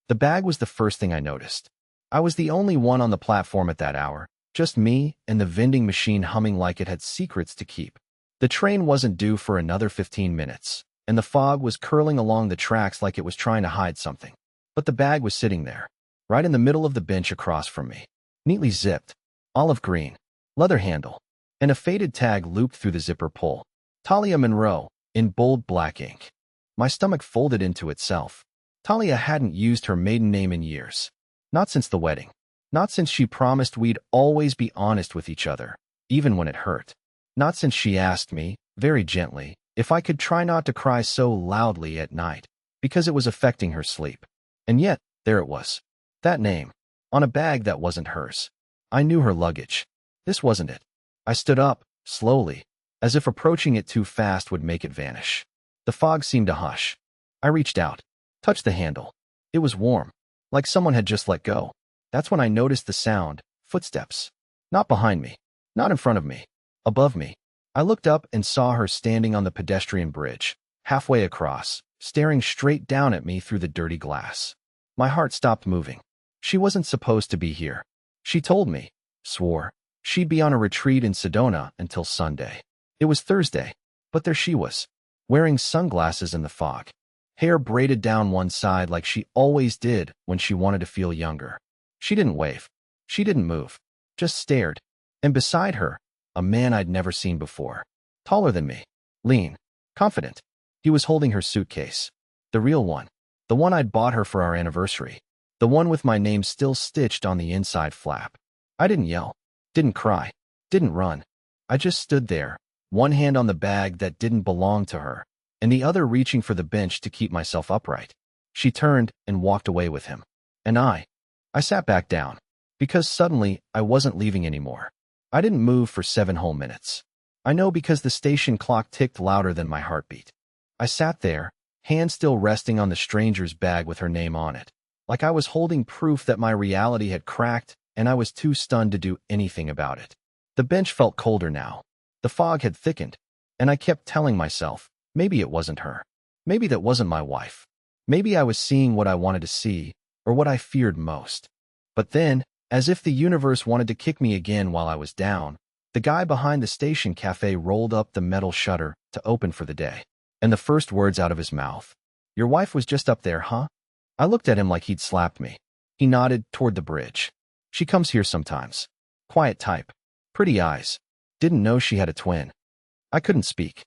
The bag was the first thing I noticed. I was the only one on the platform at that hour, just me and the vending machine humming like it had secrets to keep. The train wasn't due for another 15 minutes, and the fog was curling along the tracks like it was trying to hide something. But the bag was sitting there, right in the middle of the bench across from me, neatly zipped, olive green, leather handle, and a faded tag looped through the zipper pull. Talia Monroe, in bold black ink. My stomach folded into itself. Talia hadn't used her maiden name in years. Not since the wedding. Not since she promised we'd always be honest with each other, even when it hurt. Not since she asked me, very gently, if I could try not to cry so loudly at night, because it was affecting her sleep. And yet, there it was. That name, on a bag that wasn't hers. I knew her luggage. This wasn't it. I stood up, slowly, as if approaching it too fast would make it vanish. The fog seemed to hush. I reached out, touched the handle. It was warm, like someone had just let go. That's when I noticed the sound, footsteps. Not behind me, not in front of me, above me. I looked up and saw her standing on the pedestrian bridge, halfway across, staring straight down at me through the dirty glass. My heart stopped moving. She wasn't supposed to be here. She told me, swore, she'd be on a retreat in Sedona until Sunday. It was Thursday, but there she was, wearing sunglasses in the fog, hair braided down one side like she always did when she wanted to feel younger. She didn't wave. She didn't move, just stared. And beside her, a man I'd never seen before, taller than me, lean, confident. He was holding her suitcase, the real one, the one I'd bought her for our anniversary, the one with my name still stitched on the inside flap. I didn't yell, didn't cry, didn't run. I just stood there, one hand on the bag that didn't belong to her, and the other reaching for the bench to keep myself upright. She turned and walked away with him. And I sat back down, because suddenly I wasn't leaving anymore. I didn't move for 7 whole minutes. I know because the station clock ticked louder than my heartbeat. I sat there, hand still resting on the stranger's bag with her name on it, like I was holding proof that my reality had cracked and I was too stunned to do anything about it. The bench felt colder now. The fog had thickened, and I kept telling myself, maybe it wasn't her. Maybe that wasn't my wife. Maybe I was seeing what I wanted to see, or what I feared most. But then, as if the universe wanted to kick me again while I was down, the guy behind the station cafe rolled up the metal shutter to open for the day. And the first words out of his mouth, "Your wife was just up there, huh?" I looked at him like he'd slapped me. He nodded toward the bridge. "She comes here sometimes. Quiet type. Pretty eyes. Didn't know she had a twin." I couldn't speak.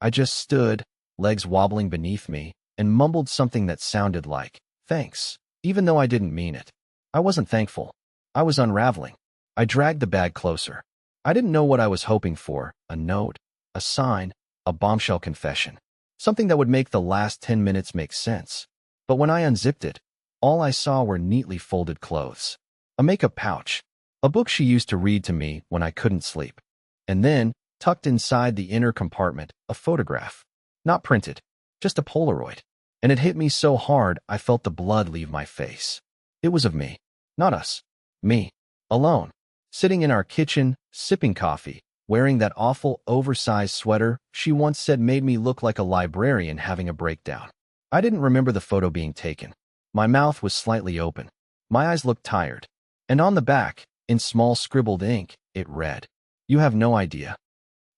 I just stood, legs wobbling beneath me, and mumbled something that sounded like, "Thanks," even though I didn't mean it. I wasn't thankful. I was unraveling. I dragged the bag closer. I didn't know what I was hoping for, a note, a sign, a bombshell confession, something that would make the last 10 minutes make sense. But when I unzipped it, all I saw were neatly folded clothes, a makeup pouch, a book she used to read to me when I couldn't sleep, and then, tucked inside the inner compartment, a photograph. Not printed, just a Polaroid. And it hit me so hard I felt the blood leave my face. It was of me, not us. Me, alone, sitting in our kitchen, sipping coffee, wearing that awful oversized sweater she once said made me look like a librarian having a breakdown. I didn't remember the photo being taken. My mouth was slightly open. My eyes looked tired. And on the back, in small scribbled ink, it read, "You have no idea."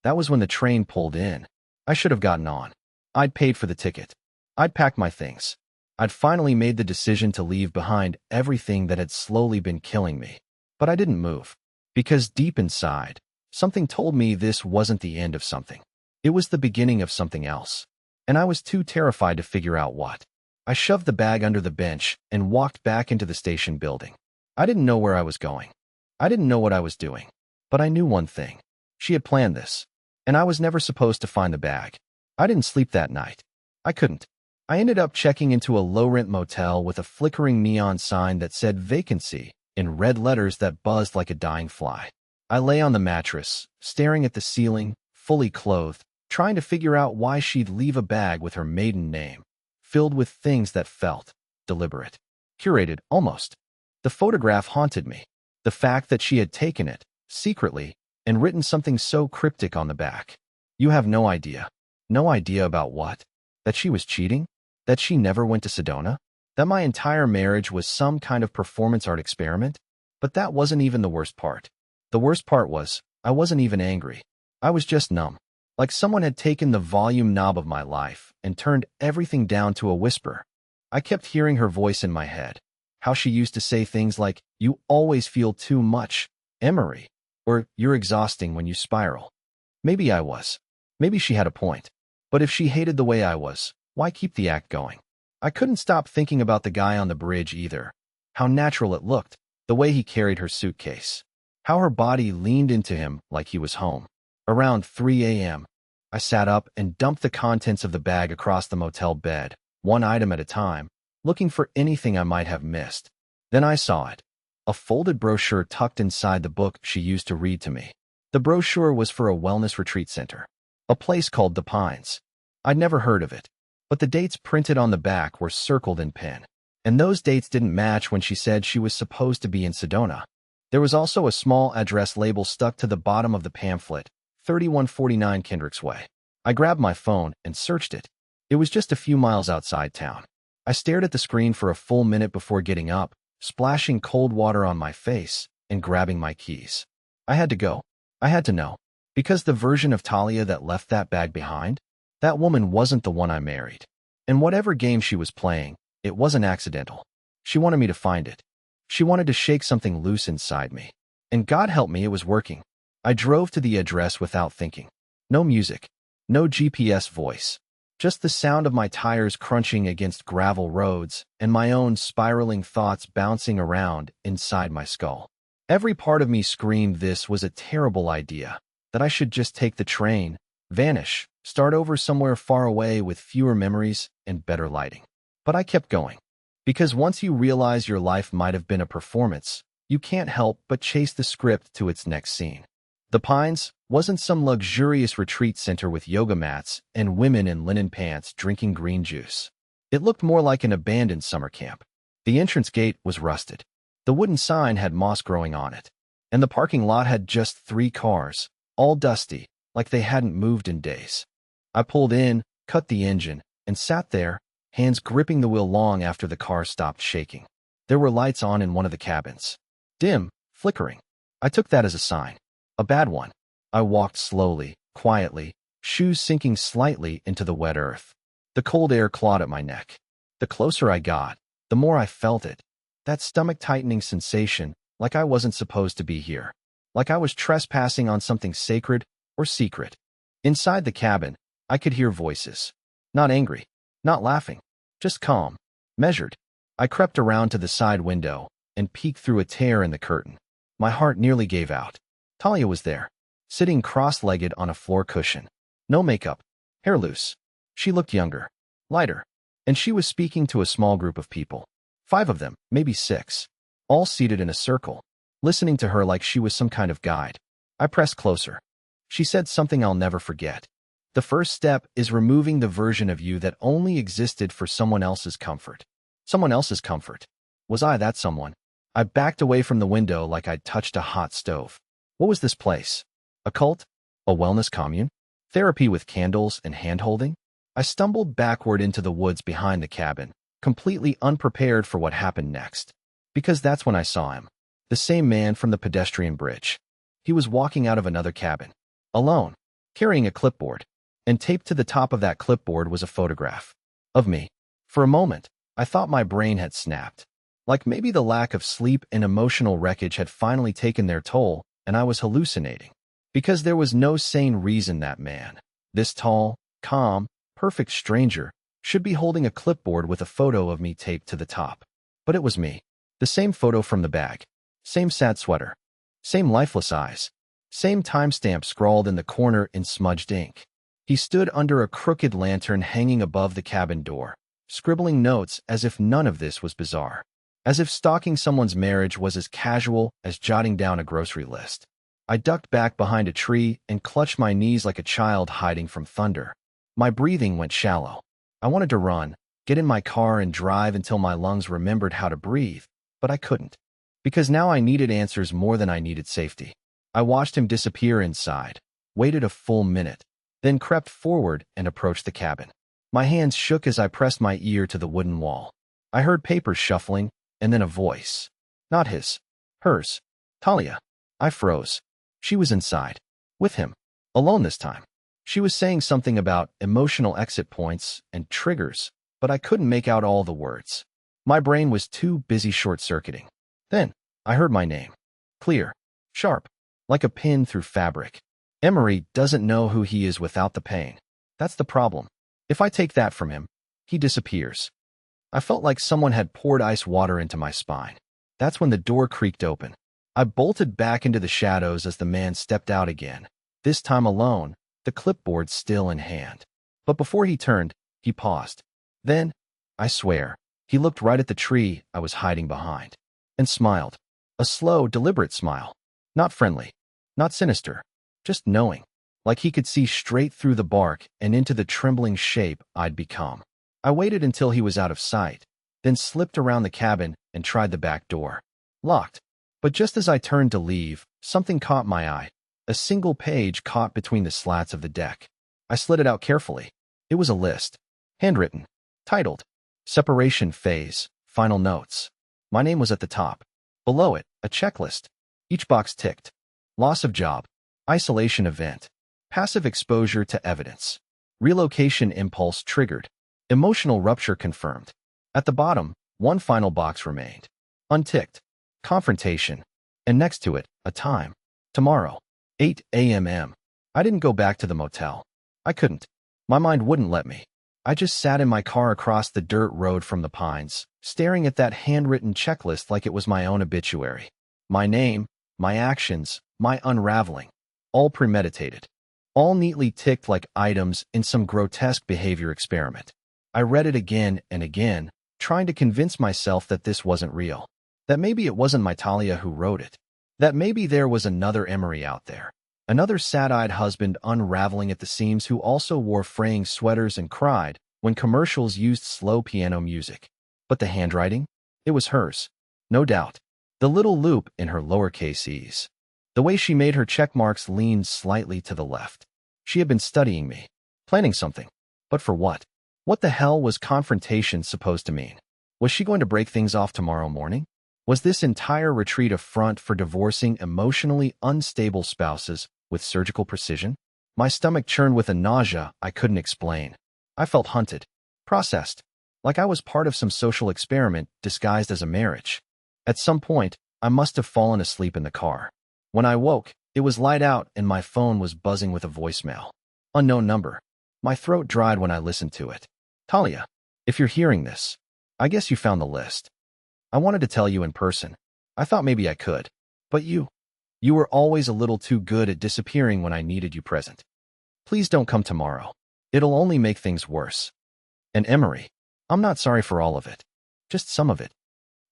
That was when the train pulled in. I should have gotten on. I'd paid for the ticket. I'd packed my things. I'd finally made the decision to leave behind everything that had slowly been killing me. But I didn't move. Because deep inside, something told me this wasn't the end of something. It was the beginning of something else. And I was too terrified to figure out what. I shoved the bag under the bench and walked back into the station building. I didn't know where I was going. I didn't know what I was doing. But I knew one thing. She had planned this. And I was never supposed to find the bag. I didn't sleep that night. I couldn't. I ended up checking into a low-rent motel with a flickering neon sign that said vacancy in red letters that buzzed like a dying fly. I lay on the mattress, staring at the ceiling, fully clothed, trying to figure out why she'd leave a bag with her maiden name, filled with things that felt deliberate, curated almost. The photograph haunted me. The fact that she had taken it, secretly, and written something so cryptic on the back. "You have no idea." No idea about what? That she was cheating? That she never went to Sedona? That my entire marriage was some kind of performance art experiment? But that wasn't even the worst part. The worst part was, I wasn't even angry. I was just numb. Like someone had taken the volume knob of my life and turned everything down to a whisper. I kept hearing her voice in my head. How she used to say things like, "You always feel too much, Emory," or "You're exhausting when you spiral." Maybe I was. Maybe she had a point. But if she hated the way I was, why keep the act going? I couldn't stop thinking about the guy on the bridge either. How natural it looked, the way he carried her suitcase. How her body leaned into him like he was home. Around 3 a.m., I sat up and dumped the contents of the bag across the motel bed, one item at a time, looking for anything I might have missed. Then I saw it. A folded brochure tucked inside the book she used to read to me. The brochure was for a wellness retreat center, a place called The Pines. I'd never heard of it, but the dates printed on the back were circled in pen. And those dates didn't match when she said she was supposed to be in Sedona. There was also a small address label stuck to the bottom of the pamphlet, 3149 Kendricks Way. I grabbed my phone and searched it. It was just a few miles outside town. I stared at the screen for a full minute before getting up, splashing cold water on my face, and grabbing my keys. I had to go. I had to know. Because the version of Talia that left that bag behind, that woman wasn't the one I married. And whatever game she was playing, it wasn't accidental. She wanted me to find it. She wanted to shake something loose inside me. And God help me, it was working. I drove to the address without thinking. No music. No GPS voice. Just the sound of my tires crunching against gravel roads and my own spiraling thoughts bouncing around inside my skull. Every part of me screamed this was a terrible idea, that I should just take the train, vanish, start over somewhere far away with fewer memories and better lighting. But I kept going. Because once you realize your life might have been a performance, you can't help but chase the script to its next scene. The Pines wasn't some luxurious retreat center with yoga mats and women in linen pants drinking green juice. It looked more like an abandoned summer camp. The entrance gate was rusted. The wooden sign had moss growing on it. And the parking lot had just 3 cars, all dusty, like they hadn't moved in days. I pulled in, cut the engine, and sat there, hands gripping the wheel long after the car stopped shaking. There were lights on in one of the cabins. Dim, flickering. I took that as a sign. A bad one. I walked slowly, quietly, shoes sinking slightly into the wet earth. The cold air clawed at my neck. The closer I got, the more I felt it. That stomach-tightening sensation, like I wasn't supposed to be here. Like I was trespassing on something sacred or secret. Inside the cabin, I could hear voices. Not angry, not laughing, just calm, measured. I crept around to the side window and peeked through a tear in the curtain. My heart nearly gave out. Talia was there, sitting cross-legged on a floor cushion. No makeup, hair loose. She looked younger, lighter, and she was speaking to a small group of people. 5 of them, maybe 6, all seated in a circle, listening to her like she was some kind of guide. I pressed closer. She said something I'll never forget. The first step is removing the version of you that only existed for someone else's comfort. Someone else's comfort. Was I that someone? I backed away from the window like I'd touched a hot stove. What was this place? A cult? A wellness commune? Therapy with candles and hand-holding? I stumbled backward into the woods behind the cabin, completely unprepared for what happened next. Because that's when I saw him. The same man from the pedestrian bridge. He was walking out of another cabin. Alone. Carrying a clipboard. And taped to the top of that clipboard was a photograph. Of me. For a moment, I thought my brain had snapped. Like maybe the lack of sleep and emotional wreckage had finally taken their toll, and I was hallucinating. Because there was no sane reason that man, this tall, calm, perfect stranger, should be holding a clipboard with a photo of me taped to the top. But it was me. The same photo from the bag. Same sad sweater. Same lifeless eyes. Same timestamp scrawled in the corner in smudged ink. He stood under a crooked lantern hanging above the cabin door, scribbling notes as if none of this was bizarre. As if stalking someone's marriage was as casual as jotting down a grocery list. I ducked back behind a tree and clutched my knees like a child hiding from thunder. My breathing went shallow. I wanted to run, get in my car and drive until my lungs remembered how to breathe, but I couldn't. Because now I needed answers more than I needed safety. I watched him disappear inside, waited a full minute, then crept forward and approached the cabin. My hands shook as I pressed my ear to the wooden wall. I heard papers shuffling, and then a voice. Not his. Hers. Talia. I froze. She was inside. With him. Alone this time. She was saying something about emotional exit points and triggers, but I couldn't make out all the words. My brain was too busy short-circuiting. Then, I heard my name. Clear. Sharp. Like a pin through fabric. Emory doesn't know who he is without the pain. That's the problem. If I take that from him, he disappears. I felt like someone had poured ice water into my spine. That's when the door creaked open. I bolted back into the shadows as the man stepped out again, this time alone, the clipboard still in hand. But before he turned, he paused. Then, I swear, he looked right at the tree I was hiding behind and smiled. A slow, deliberate smile. Not friendly, not sinister, just knowing, like he could see straight through the bark and into the trembling shape I'd become. I waited until he was out of sight, then slipped around the cabin and tried the back door. Locked. But just as I turned to leave, something caught my eye. A single page caught between the slats of the deck. I slid it out carefully. It was a list. Handwritten. Titled, Separation Phase, Final Notes. My name was at the top. Below it, a checklist. Each box ticked. Loss of job. Isolation event. Passive exposure to evidence. Relocation impulse triggered. Emotional rupture confirmed. At the bottom, one final box remained. Unticked. Confrontation. And next to it, a time. Tomorrow. 8 a.m. I didn't go back to the motel. I couldn't. My mind wouldn't let me. I just sat in my car across the dirt road from the Pines, staring at that handwritten checklist like it was my own obituary. My name, my actions, my unraveling. All premeditated. All neatly ticked like items in some grotesque behavior experiment. I read it again and again, trying to convince myself that this wasn't real. That maybe it wasn't my Talia who wrote it. That maybe there was another Emory out there. Another sad-eyed husband unraveling at the seams who also wore fraying sweaters and cried when commercials used slow piano music. But the handwriting? It was hers. No doubt. The little loop in her lowercase e's. The way she made her check marks leaned slightly to the left. She had been studying me. Planning something. But for what? What the hell was confrontation supposed to mean? Was she going to break things off tomorrow morning? Was this entire retreat a front for divorcing emotionally unstable spouses with surgical precision? My stomach churned with a nausea I couldn't explain. I felt hunted, processed, like I was part of some social experiment disguised as a marriage. At some point, I must have fallen asleep in the car. When I woke, it was light out and my phone was buzzing with a voicemail. Unknown number. My throat dried when I listened to it. Talia, if you're hearing this, I guess you found the list. I wanted to tell you in person. I thought maybe I could. But you were always a little too good at disappearing when I needed you present. Please don't come tomorrow. It'll only make things worse. And Emory, I'm not sorry for all of it. Just some of it.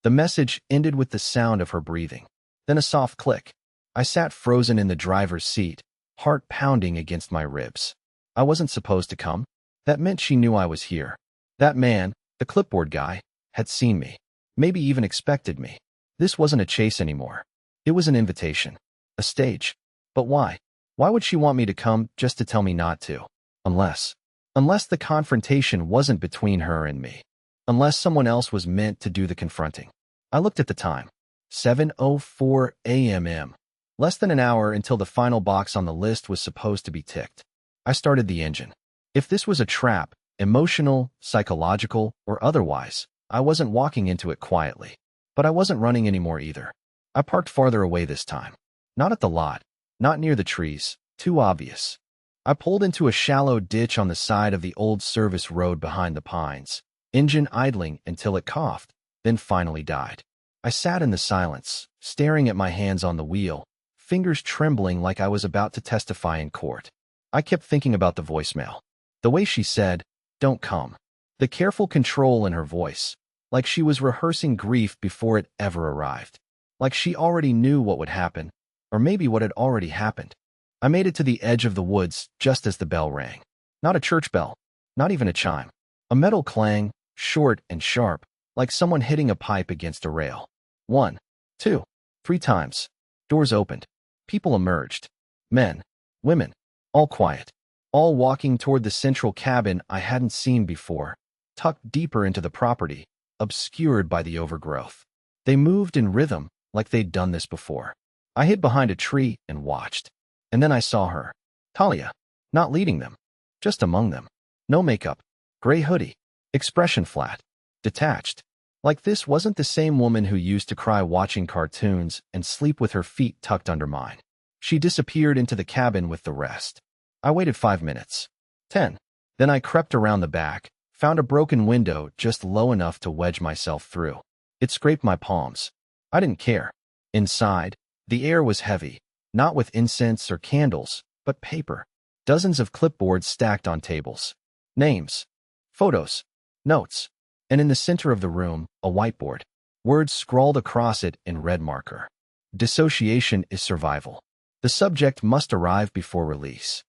The message ended with the sound of her breathing. Then a soft click. I sat frozen in the driver's seat, heart pounding against my ribs. I wasn't supposed to come. That meant she knew I was here. That man, the clipboard guy, had seen me. Maybe even expected me. This wasn't a chase anymore. It was an invitation. A stage. But why? Why would she want me to come just to tell me not to? Unless the confrontation wasn't between her and me. Unless someone else was meant to do the confronting. I looked at the time. 7:04 a.m. Less than an hour until the final box on the list was supposed to be ticked. I started the engine. If this was a trap, emotional, psychological, or otherwise, I wasn't walking into it quietly. But I wasn't running anymore either. I parked farther away this time. Not at the lot. Not near the trees. Too obvious. I pulled into a shallow ditch on the side of the old service road behind the Pines, engine idling until it coughed, then finally died. I sat in the silence, staring at my hands on the wheel, fingers trembling like I was about to testify in court. I kept thinking about the voicemail. The way she said, "Don't come." The careful control in her voice, like she was rehearsing grief before it ever arrived. Like she already knew what would happen, or maybe what had already happened. I made it to the edge of the woods just as the bell rang. Not a church bell, not even a chime. A metal clang, short and sharp, like someone hitting a pipe against a rail. 1, 2, 3 times. Doors opened. People emerged. Men, women, all quiet. All walking toward the central cabin I hadn't seen before, tucked deeper into the property, obscured by the overgrowth. They moved in rhythm, like they'd done this before. I hid behind a tree and watched. And then I saw her. Talia. Not leading them. Just among them. No makeup. Gray hoodie. Expression flat. Detached. Like this wasn't the same woman who used to cry watching cartoons and sleep with her feet tucked under mine. She disappeared into the cabin with the rest. I waited 5 minutes. 10. Then I crept around the back, found a broken window just low enough to wedge myself through. It scraped my palms. I didn't care. Inside, the air was heavy, not with incense or candles, but paper. Dozens of clipboards stacked on tables. Names. Photos. Notes. And in the center of the room, a whiteboard. Words scrawled across it in red marker. Dissociation is survival. The subject must arrive before release.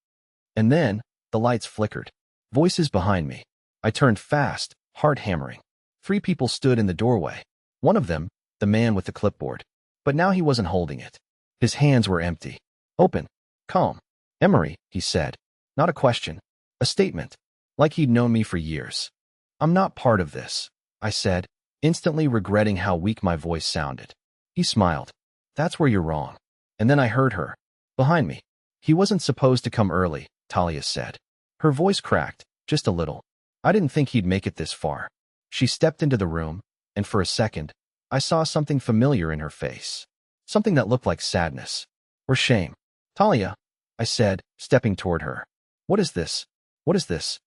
And then, the lights flickered. Voices behind me. I turned fast, heart hammering. 3 people stood in the doorway. One of them, the man with the clipboard. But now he wasn't holding it. His hands were empty. Open. Calm. Emory, he said. Not a question. A statement. Like he'd known me for years. I'm not part of this, I said, instantly regretting how weak my voice sounded. He smiled. That's where you're wrong. And then I heard her. Behind me. He wasn't supposed to come early, Talia said. Her voice cracked, just a little. I didn't think he'd make it this far. She stepped into the room, and for a second, I saw something familiar in her face. Something that looked like sadness. Or shame. Talia, I said, stepping toward her. What is this? What is this?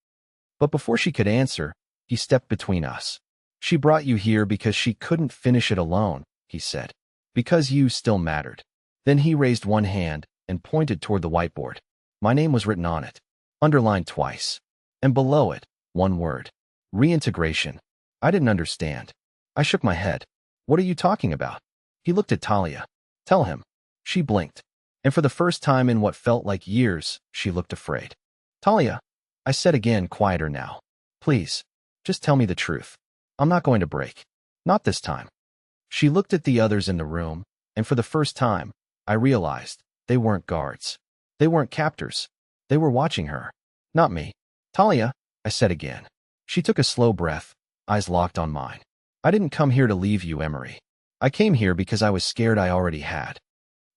But before she could answer, he stepped between us. She brought you here because she couldn't finish it alone, he said. Because you still mattered. Then he raised one hand and pointed toward the whiteboard. My name was written on it. Underlined twice. And below it, one word. Reintegration. I didn't understand. I shook my head. What are you talking about? He looked at Talia. Tell him. She blinked. And for the first time in what felt like years, she looked afraid. Talia, I said again, quieter now. Please. Just tell me the truth. I'm not going to break. Not this time. She looked at the others in the room, and for the first time, I realized they weren't guards. They weren't captors. They were watching her. Not me. Talia, I said again. She took a slow breath, eyes locked on mine. I didn't come here to leave you, Emory. I came here because I was scared I already had.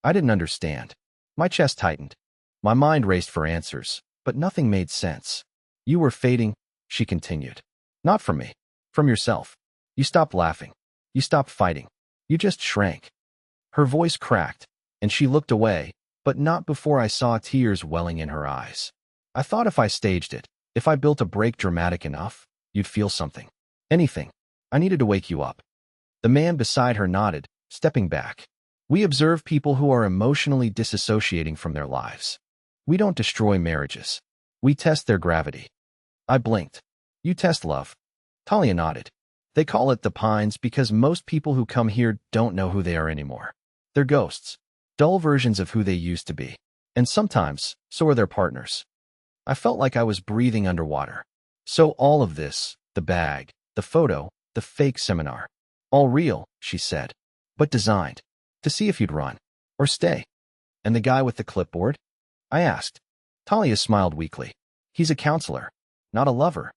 I didn't understand. My chest tightened. My mind raced for answers, but nothing made sense. You were fading, she continued. Not from me. From yourself. You stopped laughing. You stopped fighting. You just shrank. Her voice cracked, and she looked away, but not before I saw tears welling in her eyes. I thought if I staged it, if I built a break dramatic enough, you'd feel something. Anything. I needed to wake you up. The man beside her nodded, stepping back. We observe people who are emotionally disassociating from their lives. We don't destroy marriages. We test their gravity. I blinked. You test love. Talia nodded. They call it the Pines because most people who come here don't know who they are anymore. They're ghosts. Dull versions of who they used to be. And sometimes, so are their partners. I felt like I was breathing underwater. So all of this, the bag, the photo, the fake seminar. All real, she said. But designed. To see if you'd run. Or stay. And the guy with the clipboard? I asked. Talia smiled weakly. He's a counselor. Not a lover.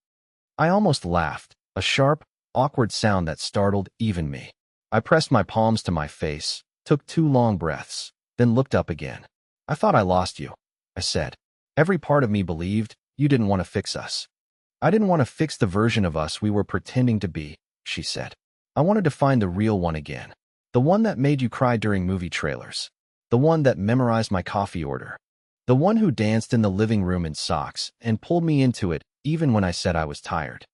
I almost laughed, a sharp, awkward sound that startled even me. I pressed my palms to my face, took 2 long breaths, then looked up again. I thought I lost you, I said. Every part of me believed you didn't want to fix us. I didn't want to fix the version of us we were pretending to be, she said. I wanted to find the real one again. The one that made you cry during movie trailers. The one that memorized my coffee order. The one who danced in the living room in socks and pulled me into it even when I said I was tired.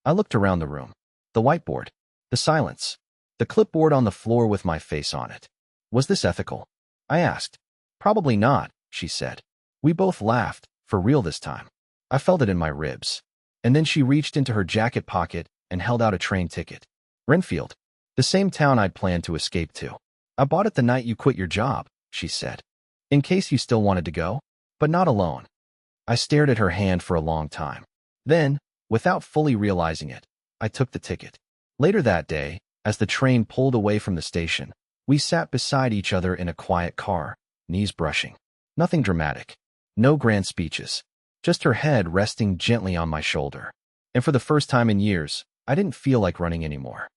I looked around the room. The whiteboard. The silence. The clipboard on the floor with my face on it. Was this ethical? I asked. Probably not, she said. We both laughed, for real this time. I felt it in my ribs. And then she reached into her jacket pocket and held out a train ticket. Renfield. The same town I'd planned to escape to. I bought it the night you quit your job, she said. In case you still wanted to go, but not alone. I stared at her hand for a long time. Then, without fully realizing it, I took the ticket. Later that day, as the train pulled away from the station, we sat beside each other in a quiet car, knees brushing. Nothing dramatic. No grand speeches. Just her head resting gently on my shoulder. And for the first time in years, I didn't feel like running anymore.